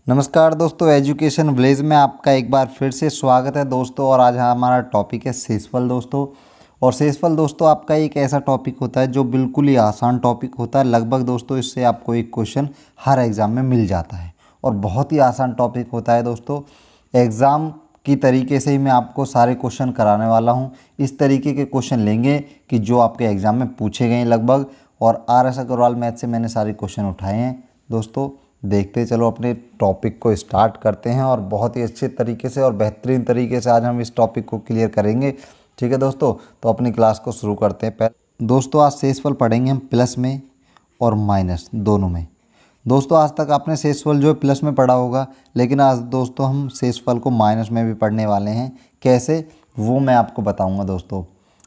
नमस्कार दोस्तों, education village में आपका एक बार फिर से स्वागत है दोस्तों। और आज हमारा टॉपिक है शेषफल दोस्तों। और शेषफल दोस्तों आपका एक ऐसा टॉपिक होता है जो बिल्कुल ही आसान टॉपिक होता है। लगभग दोस्तों इससे आपको एक क्वेश्चन हर एग्ज़ाम में मिल जाता है और बहुत ही आसान टॉपिक होता है दोस्तों। एग्ज़ाम की तरीके से ही मैं आपको सारे क्वेश्चन कराने वाला हूँ। इस तरीके के क्वेश्चन लेंगे कि जो आपके एग्ज़ाम में पूछे गए लगभग। और RS अग्रवाल मैथ से मैंने सारे क्वेश्चन उठाए हैं दोस्तों। देखते चलो अपने टॉपिक को स्टार्ट करते हैं और बहुत ही अच्छे तरीके से और बेहतरीन तरीके से आज हम इस टॉपिक को क्लियर करेंगे। ठीक है दोस्तों, तो अपनी क्लास को शुरू करते हैं। पहले दोस्तों आज शेषफल पढ़ेंगे हम प्लस में और माइनस दोनों में। दोस्तों आज तक आपने शेषफल जो है प्लस में पढ़ा होगा, लेकिन आज दोस्तों हम शेषफल को माइनस में भी पढ़ने वाले हैं। कैसे वो मैं आपको बताऊँगा दोस्तों।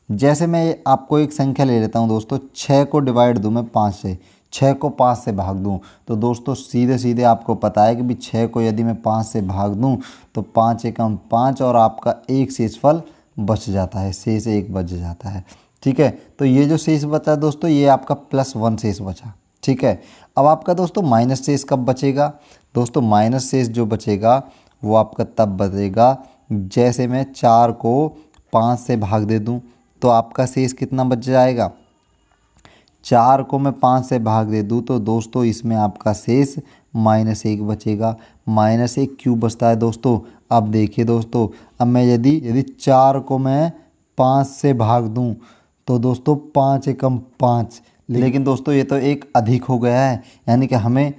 जैसे मैं आपको एक संख्या ले लेता हूँ दोस्तों, 6 को डिवाइड दूँ मैं 5 से, 6 को 5 से भाग दूं, तो दोस्तों सीधे सीधे आपको पता है कि भी 6 को यदि मैं 5 से भाग दूं तो 5 एकम 5 और आपका एक शेषफल बच जाता है, शेष एक बच जाता है। ठीक है, तो ये जो शेष बचा दोस्तों ये आपका +1 शेष बचा। ठीक है, अब आपका दोस्तों माइनस शेष कब बचेगा? दोस्तों माइनस शेष जो बचेगा वो आपका तब बचेगा जैसे मैं 4 को 5 से भाग दे दूँ, तो आपका शेष कितना बच जाएगा? 4 को मैं 5 से भाग दे दूँ तो दोस्तों इसमें आपका शेष -1 बचेगा। -1 क्यों बचता है दोस्तों? अब देखिए दोस्तों, अब मैं यदि 4 को मैं 5 से भाग दूँ तो दोस्तों 5 एकम 5, लेकिन दोस्तों ये तो एक अधिक हो गया है, यानी कि हमें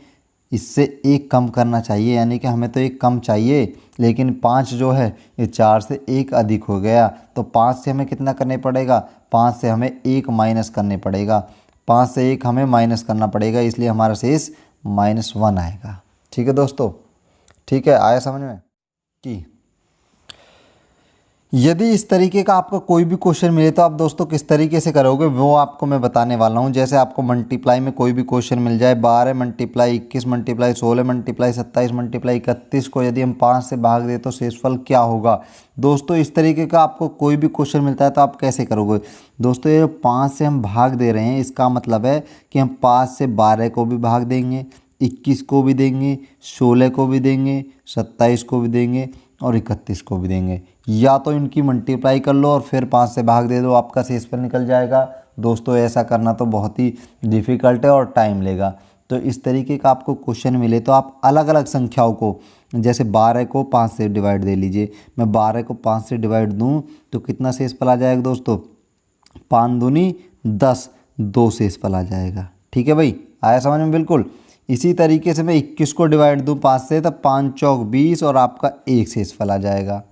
इससे एक कम करना चाहिए, यानी कि हमें तो एक कम चाहिए, लेकिन 5 जो है ये 4 से एक अधिक हो गया। तो 5 से हमें कितना करने पड़ेगा? 5 से हमें 1 माइनस करने पड़ेगा। 5 से 1 हमें माइनस करना पड़ेगा, इसलिए हमारा शेष -1 आएगा। ठीक है दोस्तों, ठीक है, आया समझ में? कि यदि इस तरीके का आपको कोई भी क्वेश्चन मिले तो आप दोस्तों किस तरीके से करोगे वो आपको मैं बताने वाला हूँ। जैसे आपको मल्टीप्लाई में कोई भी क्वेश्चन मिल जाए, 12 मल्टीप्लाई 21 मल्टीप्लाई 16 मल्टीप्लाई 27 मल्टीप्लाई 31 को यदि हम 5 से भाग दें तो शेषफल क्या होगा? दोस्तों इस तरीके का आपको कोई भी क्वेश्चन मिलता है तो आप कैसे करोगे? दोस्तों ये 5 से हम भाग दे रहे हैं, इसका मतलब है कि हम 5 से 12 को भी भाग देंगे, 21 को भी देंगे, 16 को भी देंगे, 27 को भी देंगे और 31 को भी देंगे। या तो इनकी मल्टीप्लाई कर लो और फिर 5 से भाग दे दो, आपका शेषफल निकल जाएगा। दोस्तों ऐसा करना तो बहुत ही डिफ़िकल्ट है और टाइम लेगा। तो इस तरीके का आपको क्वेश्चन मिले तो आप अलग अलग संख्याओं को, जैसे 12 को 5 से डिवाइड दे लीजिए, मैं 12 को 5 से डिवाइड दूँ तो कितना शेषफल आ जाएगा दोस्तों? 5 दूनी 10, 2 शेषफल आ जाएगा। ठीक है भाई, आया समझ में? बिल्कुल। इसी तरीके से मैं 21 को डिवाइड दूँ 5 से तो 5 चौक 20 और आपका एक शेषफल आ जाएगा।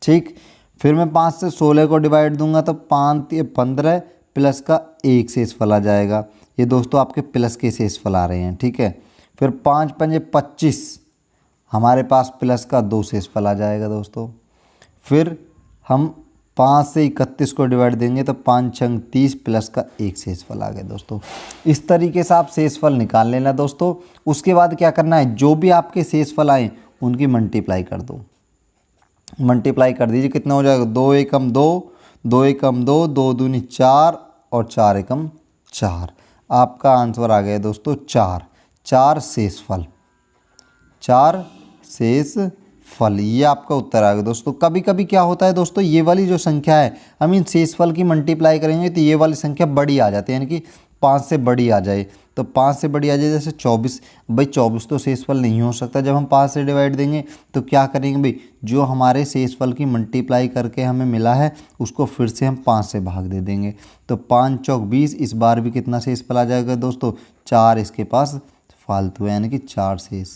ठीक, फिर मैं 5 से 16 को डिवाइड दूंगा तो 5 ये 15 प्लस का एक शेषफल आ जाएगा। ये दोस्तों आपके प्लस के शेषफल आ रहे हैं। ठीक है, फिर 5 पंजे 25, हमारे पास प्लस का 2 शेषफल आ जाएगा दोस्तों। फिर हम 5 से 31 को डिवाइड देंगे तो 5 छंग 30 प्लस का एक शेषफल आ गया दोस्तों। इस तरीके से आप शेषफल निकाल लेना दोस्तों। उसके बाद क्या करना है, जो भी आपके शेषफल आए उनकी मल्टीप्लाई कर दो। मल्टीप्लाई कर दीजिए, कितना हो जाएगा? 2 एकम 2, 2 एकम 2, 2 दूनी 4 और 4 एकम 4। आपका आंसर आ गया दोस्तों 4 शेषफल, 4 शेषफल, ये आपका उत्तर आ गया दोस्तों। कभी कभी क्या होता है दोस्तों, ये वाली जो संख्या है हम इन शेषफल की मल्टीप्लाई करेंगे तो ये वाली संख्या बड़ी आ जाती है, यानी कि 5 से बड़ी आ जाए। तो 5 से बड़ी आ जाए, जैसे 24, भाई 24 तो शेषफल नहीं हो सकता। जब हम 5 से डिवाइड देंगे तो क्या करेंगे भाई, जो हमारे शेषफल की मल्टीप्लाई करके हमें मिला है उसको फिर से हम 5 से भाग दे देंगे। तो 5 चौक 20, इस बार भी कितना शेषफल आ जाएगा दोस्तों? 4 इसके पास फालतू है, यानी कि 4 शेष।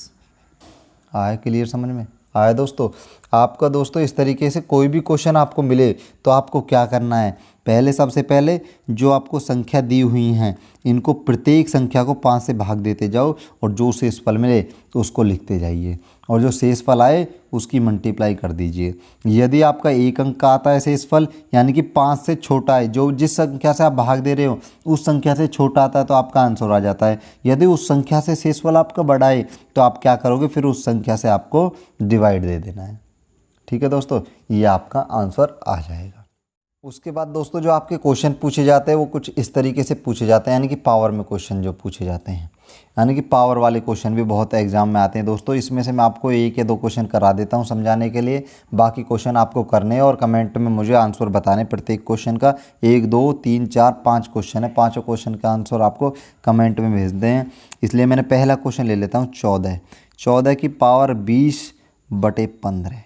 आया क्लियर समझ में? आया दोस्तों? आपका दोस्तों इस तरीके से कोई भी क्वेश्चन आपको मिले तो आपको क्या करना है, पहले सबसे पहले जो आपको संख्या दी हुई हैं इनको प्रत्येक संख्या को 5 से भाग देते जाओ और जो शेषफल मिले तो उसको लिखते जाइए और जो शेषफल आए उसकी मल्टीप्लाई कर दीजिए। यदि आपका 1 अंक का आता है शेषफल, यानी कि 5 से छोटा है, जो जिस संख्या से आप भाग दे रहे हो उस संख्या से छोटा आता है तो आपका आंसर आ जाता है। यदि उस संख्या से शेषफल आपका बड़ा है तो आप क्या करोगे, फिर उस संख्या से आपको डिवाइड दे देना है। ठीक है दोस्तों, ये आपका आंसर आ जाएगा। उसके बाद दोस्तों जो आपके क्वेश्चन पूछे जाते हैं वो कुछ इस तरीके से पूछे जाते हैं, यानी कि पावर में क्वेश्चन जो पूछे जाते हैं, यानी कि पावर वाले क्वेश्चन भी बहुत एग्जाम में आते हैं दोस्तों। इसमें से मैं आपको एक या दो क्वेश्चन करा देता हूं समझाने के लिए, बाकी क्वेश्चन आपको करने हैं और कमेंट में मुझे आंसर बताने प्रत्येक क्वेश्चन का। 1 2 3 4 5 क्वेश्चन है, पाँचों क्वेश्चन का आंसर आपको कमेंट में भेज दें। इसलिए मैंने पहला क्वेश्चन ले लेता हूँ 14 की पावर 20/15।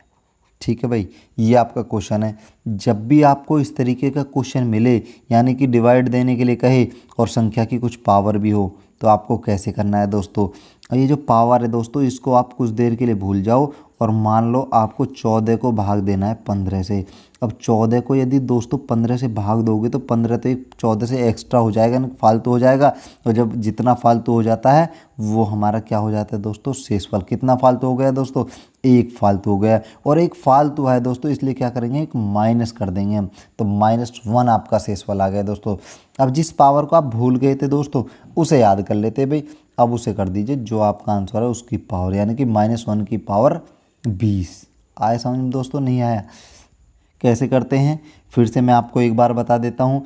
ठीक है भाई, ये आपका क्वेश्चन है। जब भी आपको इस तरीके का क्वेश्चन मिले, यानी कि डिवाइड देने के लिए कहे और संख्या की कुछ पावर भी हो, तो आपको कैसे करना है दोस्तों। ये जो पावर है दोस्तों, इसको आप कुछ देर के लिए भूल जाओ और मान लो आपको 14 को भाग देना है 15 से। अब 14 को यदि दोस्तों 15 से भाग दोगे तो 15 तो 14 से एक्स्ट्रा हो जाएगा, फालतू हो जाएगा। और जब जितना फालतू हो जाता है वो हमारा क्या हो जाता है दोस्तों, शेषफल। कितना फालतू हो गया दोस्तों, 1 फालतू हो गया। और 1 फालतू है दोस्तों, इसलिए क्या करेंगे, एक माइनस कर देंगे हम, तो -1 आपका शेषफल आ गया दोस्तों। अब जिस पावर को आप भूल गए थे दोस्तों, उसे याद कर लेते भाई। अब उसे कर दीजिए जो आपका आंसर है उसकी पावर, यानी कि -1 की पावर 20। आया समझ में दोस्तों, नहीं आया? कैसे करते हैं फिर से मैं आपको एक बार बता देता हूं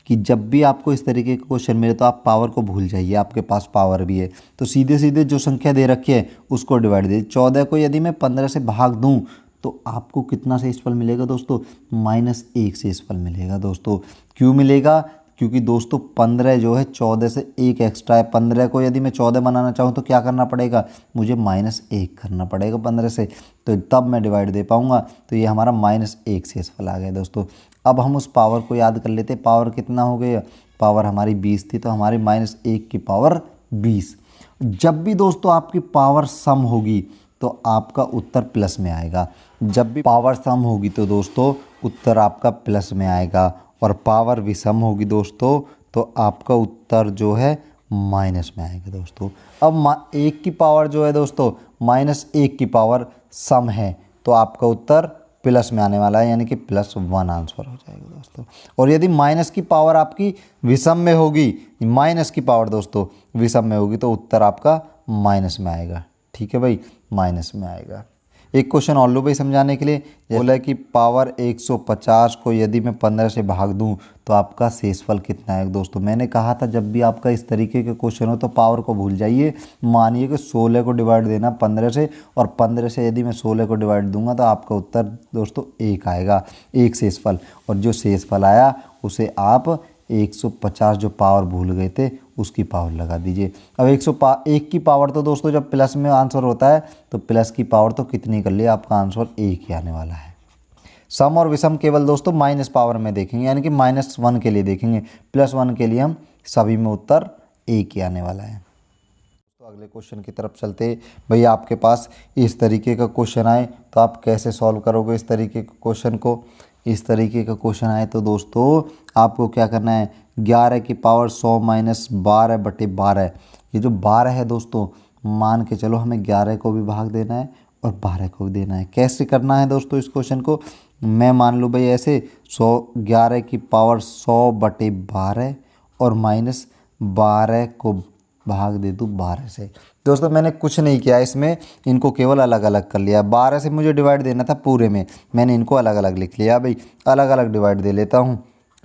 कि जब भी आपको इस तरीके का क्वेश्चन मिले तो आप पावर को भूल जाइए, आपके पास पावर भी है तो सीधे सीधे जो संख्या दे रखी है उसको डिवाइड दीजिए। 14 को यदि मैं 15 से भाग दूं तो आपको कितना शेषफल मिलेगा दोस्तों, -1 शेषफल मिलेगा दोस्तों। क्यों मिलेगा, क्योंकि दोस्तों 15 जो है 14 से 1 एक्स्ट्रा है। 15 को यदि मैं 14 बनाना चाहूँ तो क्या करना पड़ेगा, मुझे -1 करना पड़ेगा 15 से, तो तब मैं डिवाइड दे पाऊँगा। तो ये हमारा -1 शेषफल आ गया दोस्तों। अब हम उस पावर को याद कर लेते। पावर कितना हो गया, पावर हमारी 20 थी, तो हमारी -1 की पावर 20। जब भी दोस्तों आपकी पावर सम होगी तो आपका उत्तर प्लस में आएगा। जब भी पावर सम होगी तो दोस्तों उत्तर आपका प्लस में आएगा, और पावर विषम होगी दोस्तों तो आपका उत्तर जो है माइनस में आएगा दोस्तों। अब 1 की पावर जो है दोस्तों -1 की पावर सम है, तो आपका उत्तर प्लस में आने वाला है, यानी कि +1 आंसर हो जाएगा दोस्तों। और यदि माइनस की पावर आपकी विषम में होगी, माइनस की पावर दोस्तों विषम में होगी, तो उत्तर आपका माइनस में आएगा। ठीक है भाई, माइनस में आएगा। एक क्वेश्चन और लो भाई समझाने के लिए। बोला कि पावर 150 को यदि मैं 15 से भाग दूं तो आपका शेषफल कितना है दोस्तों। मैंने कहा था जब भी आपका इस तरीके के क्वेश्चन हो तो पावर को भूल जाइए। मानिए कि 16 को डिवाइड देना 15 से, और 15 से यदि मैं 16 को डिवाइड दूंगा तो आपका उत्तर दोस्तों 1 आएगा, 1 शेषफल। और जो शेषफल आया उसे आप 150 जो पावर भूल गए थे उसकी पावर लगा दीजिए। अब 1 की पावर तो दोस्तों जब प्लस में आंसर होता है तो प्लस की पावर तो कितनी कर लिए, आपका आंसर 1 ही आने वाला है। सम और विषम केवल दोस्तों माइनस पावर में देखेंगे, यानी कि -1 के लिए देखेंगे। +1 के लिए हम सभी में उत्तर 1 ही आने वाला है। तो अगले क्वेश्चन की तरफ चलते। भैया आपके पास इस तरीके का क्वेश्चन आए तो आप कैसे सॉल्व करोगे इस तरीके के क्वेश्चन को। इस तरीके का क्वेश्चन आए तो दोस्तों आपको क्या करना है, 11 की पावर 100 - 12/12। ये जो 12 है दोस्तों, मान के चलो हमें 11 को भी भाग देना है और 12 को भी देना है। कैसे करना है दोस्तों इस क्वेश्चन को, मैं मान लूँ भाई ऐसे 11 की पावर 100/12 और -12 को भाग दे दूँ 12 से। दोस्तों मैंने कुछ नहीं किया इसमें, इनको केवल अलग अलग कर लिया। 12 से मुझे डिवाइड देना था पूरे में, मैंने इनको अलग अलग लिख लिया भाई। अलग अलग डिवाइड दे लेता हूँ,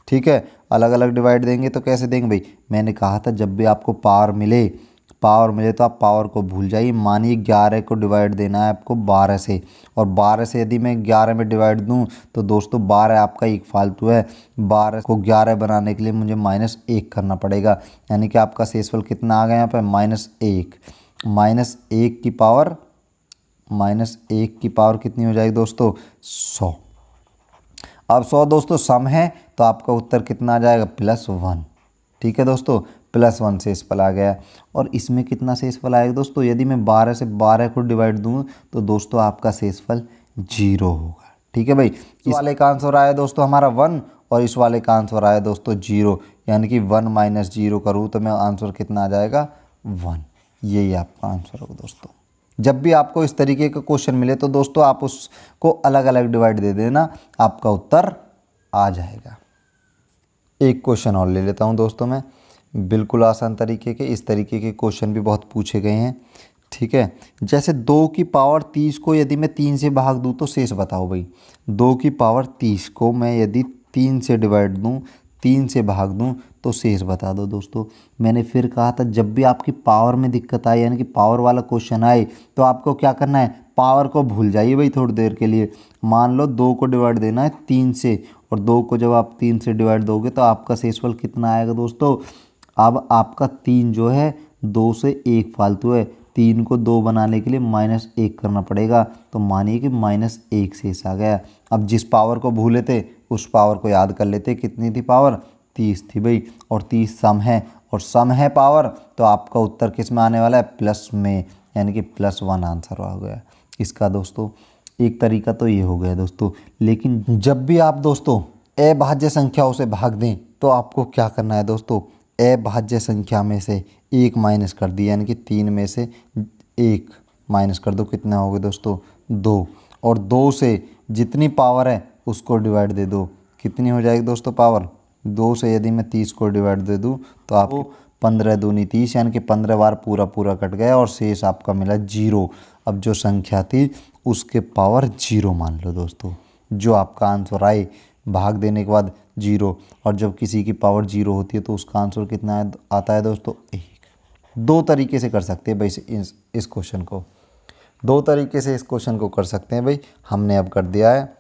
ठीक है। अलग अलग डिवाइड देंगे तो कैसे देंगे भाई, मैंने कहा था जब भी आपको पावर मिले तो आप पावर को भूल जाइए। मानिए 11 को डिवाइड देना है आपको 12 से, और 12 से यदि मैं 11 में डिवाइड दूं तो दोस्तों 12 आपका 1 फालतू है। 12 को 11 बनाने के लिए मुझे -1 करना पड़ेगा, यानी कि आपका शेषफल कितना आ गया यहाँ पे, -1। -1 की पावर कितनी हो जाएगी दोस्तों, 100। अब 100 दोस्तों सम है तो आपका उत्तर कितना आ जाएगा, +1। ठीक है दोस्तों, +1 शेषफल आ गया। और इसमें कितना शेषफल आएगा दोस्तों, यदि मैं 12 से 12 को डिवाइड दूं तो दोस्तों आपका शेषफल 0 होगा। ठीक है भाई, इस वाले का आंसर आया दोस्तों हमारा 1 और इस वाले का आंसर आया दोस्तों 0, यानी कि 1 - 0 करूँ तो मैं आंसर कितना आ जाएगा, 1। यही आपका आंसर होगा दोस्तों। जब भी आपको इस तरीके का क्वेश्चन मिले तो दोस्तों आप उसको अलग अलग डिवाइड दे देना, आपका उत्तर आ जाएगा। एक क्वेश्चन और ले लेता हूं दोस्तों मैं, बिल्कुल आसान तरीके के। इस तरीके के क्वेश्चन भी बहुत पूछे गए हैं, ठीक है। जैसे 2 की पावर 30 को यदि मैं 3 से भाग दूं तो शेष बताओ भाई। 2 की पावर 30 को मैं यदि 3 से डिवाइड दूँ, 3 से भाग दूँ तो शेष बता दो दोस्तों। मैंने फिर कहा था जब भी आपकी पावर में दिक्कत आए यानी कि पावर वाला क्वेश्चन आए तो आपको क्या करना है, पावर को भूल जाइए भाई थोड़ी देर के लिए। मान लो 2 को डिवाइड देना है 3 से, और 2 को जब आप 3 से डिवाइड दोगे तो आपका शेषफल कितना आएगा दोस्तों। अब आपका 3 जो है 2 से 1 फालतू है, 3 को 2 बनाने के लिए -1 करना पड़ेगा, तो मानिए कि -1 शेष आ गया। अब जिस पावर को भूले थे उस पावर को याद कर लेते, कितनी थी पावर, 30 थी भाई, और 30 सम है, और सम है पावर, तो आपका उत्तर किस में आने वाला है, प्लस में, यानी कि +1 आंसर हो गया इसका दोस्तों। एक तरीका तो ये हो गया दोस्तों। लेकिन जब भी आप दोस्तों अभाज्य संख्याओं से भाग दें तो आपको क्या करना है दोस्तों, अभाज्य संख्या में से 1 माइनस कर दिया, यानी कि 3 में से 1 माइनस कर दो, कितना हो गया दोस्तों, 2, और 2 से जितनी पावर है उसको डिवाइड दे दो, कितनी हो जाएगी दोस्तों पावर। 2 से यदि मैं 30 को डिवाइड दे दूँ तो आपको 15 दूनी 30, यानी कि 15 बार पूरा पूरा कट गया और शेष आपका मिला 0। अब जो संख्या थी उसके पावर 0 मान लो दोस्तों। जो आपका आंसर आए भाग देने के बाद 0, और जब किसी की पावर 0 होती है तो उसका आंसर कितना आता है दोस्तों, 1। 2 तरीके से कर सकते हैं भाई इस क्वेश्चन को, 2 तरीके से इस क्वेश्चन को कर सकते हैं भाई। हमने अब कर दिया है,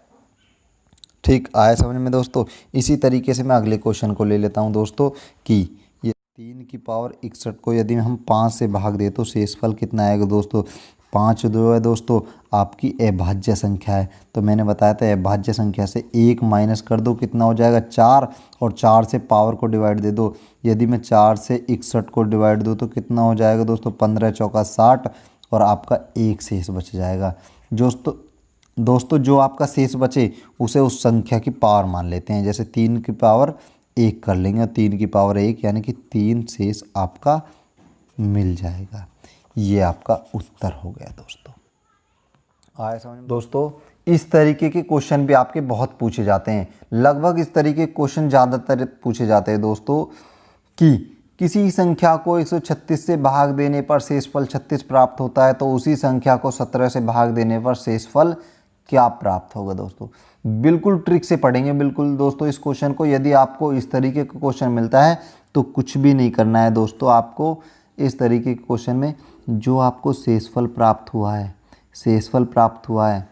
ठीक आया समझ में दोस्तों। इसी तरीके से मैं अगले क्वेश्चन को ले लेता हूं दोस्तों कि ये 3 की पावर 61 को यदि हम 5 से भाग दे तो शेषफल कितना आएगा दोस्तों। 5 जो है दोस्तों आपकी अभाज्य संख्या है, तो मैंने बताया था अभाज्य संख्या से 1 माइनस कर दो, कितना हो जाएगा 4, और 4 से पावर को डिवाइड दे दो। यदि मैं 4 से 61 को डिवाइड दूँ तो कितना हो जाएगा दोस्तों, 15 चौका 60, और आपका 1 शेष बच जाएगा। दोस्तों जो आपका शेष बचे उसे उस संख्या की पावर मान लेते हैं, जैसे 3 की पावर 1 कर लेंगे, और 3 की पावर 1 यानी कि 3 शेष आपका मिल जाएगा। ये आपका उत्तर हो गया दोस्तों। आया समझ में दोस्तों। इस तरीके के क्वेश्चन भी आपके बहुत पूछे जाते हैं, लगभग इस तरीके के क्वेश्चन ज़्यादातर पूछे जाते हैं दोस्तों कि किसी संख्या को 136 से भाग देने पर शेषफल 36 प्राप्त होता है, तो उसी संख्या को 17 से भाग देने पर शेषफल क्या प्राप्त होगा दोस्तों। बिल्कुल ट्रिक से पढ़ेंगे बिल्कुल दोस्तों इस क्वेश्चन को। यदि आपको इस तरीके का क्वेश्चन मिलता है तो कुछ भी नहीं करना है दोस्तों, आपको इस तरीके के क्वेश्चन में जो आपको शेषफल प्राप्त हुआ है, शेषफल प्राप्त हुआ है,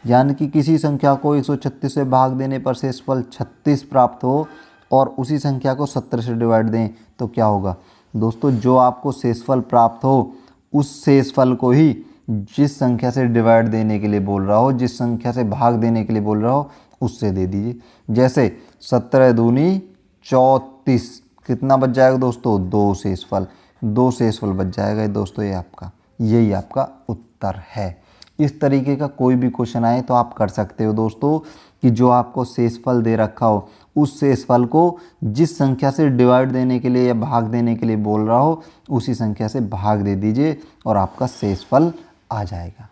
यानी कि किसी संख्या को 136 से भाग देने पर शेषफल 36 प्राप्त हो और उसी संख्या को 17 से डिवाइड दें तो क्या होगा दोस्तों। जो आपको शेषफल प्राप्त हो उस शेषफल को ही जिस संख्या से डिवाइड देने के लिए बोल रहा हो, जिस संख्या से भाग देने के लिए बोल रहा हो, उससे दे दीजिए। जैसे 17 दूनी 34, कितना बच जाएगा दोस्तों, 2 शेषफल, 2 शेषफल बच जाएगा दोस्तों। ये आपका, यही आपका उत्तर है। इस तरीके का कोई भी क्वेश्चन आए तो आप कर सकते हो दोस्तों कि जो आपको शेषफल दे रखा हो उस शेषफल को जिस संख्या से डिवाइड देने के लिए या भाग देने के लिए बोल रहा हो उसी संख्या से भाग दे दीजिए और आपका शेषफल आ जाएगा।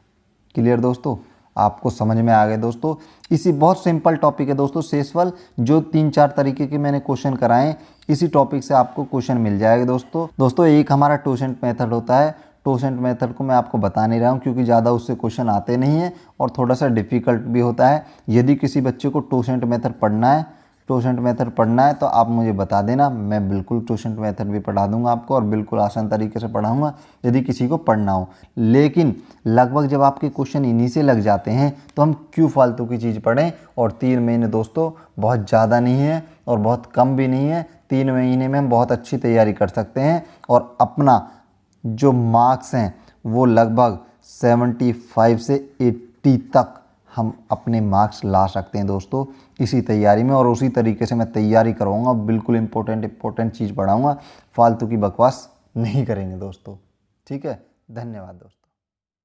क्लियर दोस्तों, आपको समझ में आ गए दोस्तों। इसी बहुत सिंपल टॉपिक है दोस्तों शेषफल, जो 3-4 तरीके के मैंने क्वेश्चन कराए इसी टॉपिक से आपको क्वेश्चन मिल जाएगा दोस्तों। एक हमारा टोसेंट मेथड होता है, टोसेंट मेथड को मैं आपको बता नहीं रहा हूँ क्योंकि ज़्यादा उससे क्वेश्चन आते नहीं हैं और थोड़ा सा डिफ़िकल्ट भी होता है। यदि किसी बच्चे को टोसेंट मेथड पढ़ना है तो आप मुझे बता देना, मैं बिल्कुल टोसेंट मेथड भी पढ़ा दूंगा आपको और बिल्कुल आसान तरीके से पढ़ाऊंगा यदि किसी को पढ़ना हो। लेकिन लगभग जब आपके क्वेश्चन इन्हीं से लग जाते हैं तो हम क्यों फालतू की चीज़ पढ़ें। और 3 महीने दोस्तों बहुत ज़्यादा नहीं है और बहुत कम भी नहीं है, 3 महीने में हम बहुत अच्छी तैयारी कर सकते हैं और अपना जो मार्क्स हैं वो लगभग 75 से 80 तक हम अपने मार्क्स ला सकते हैं दोस्तों इसी तैयारी में। और उसी तरीके से मैं तैयारी करवाऊंगा, बिल्कुल इंपॉर्टेंट चीज़ पढ़ाऊंगा, फालतू की बकवास नहीं करेंगे दोस्तों। ठीक है, धन्यवाद दोस्तों।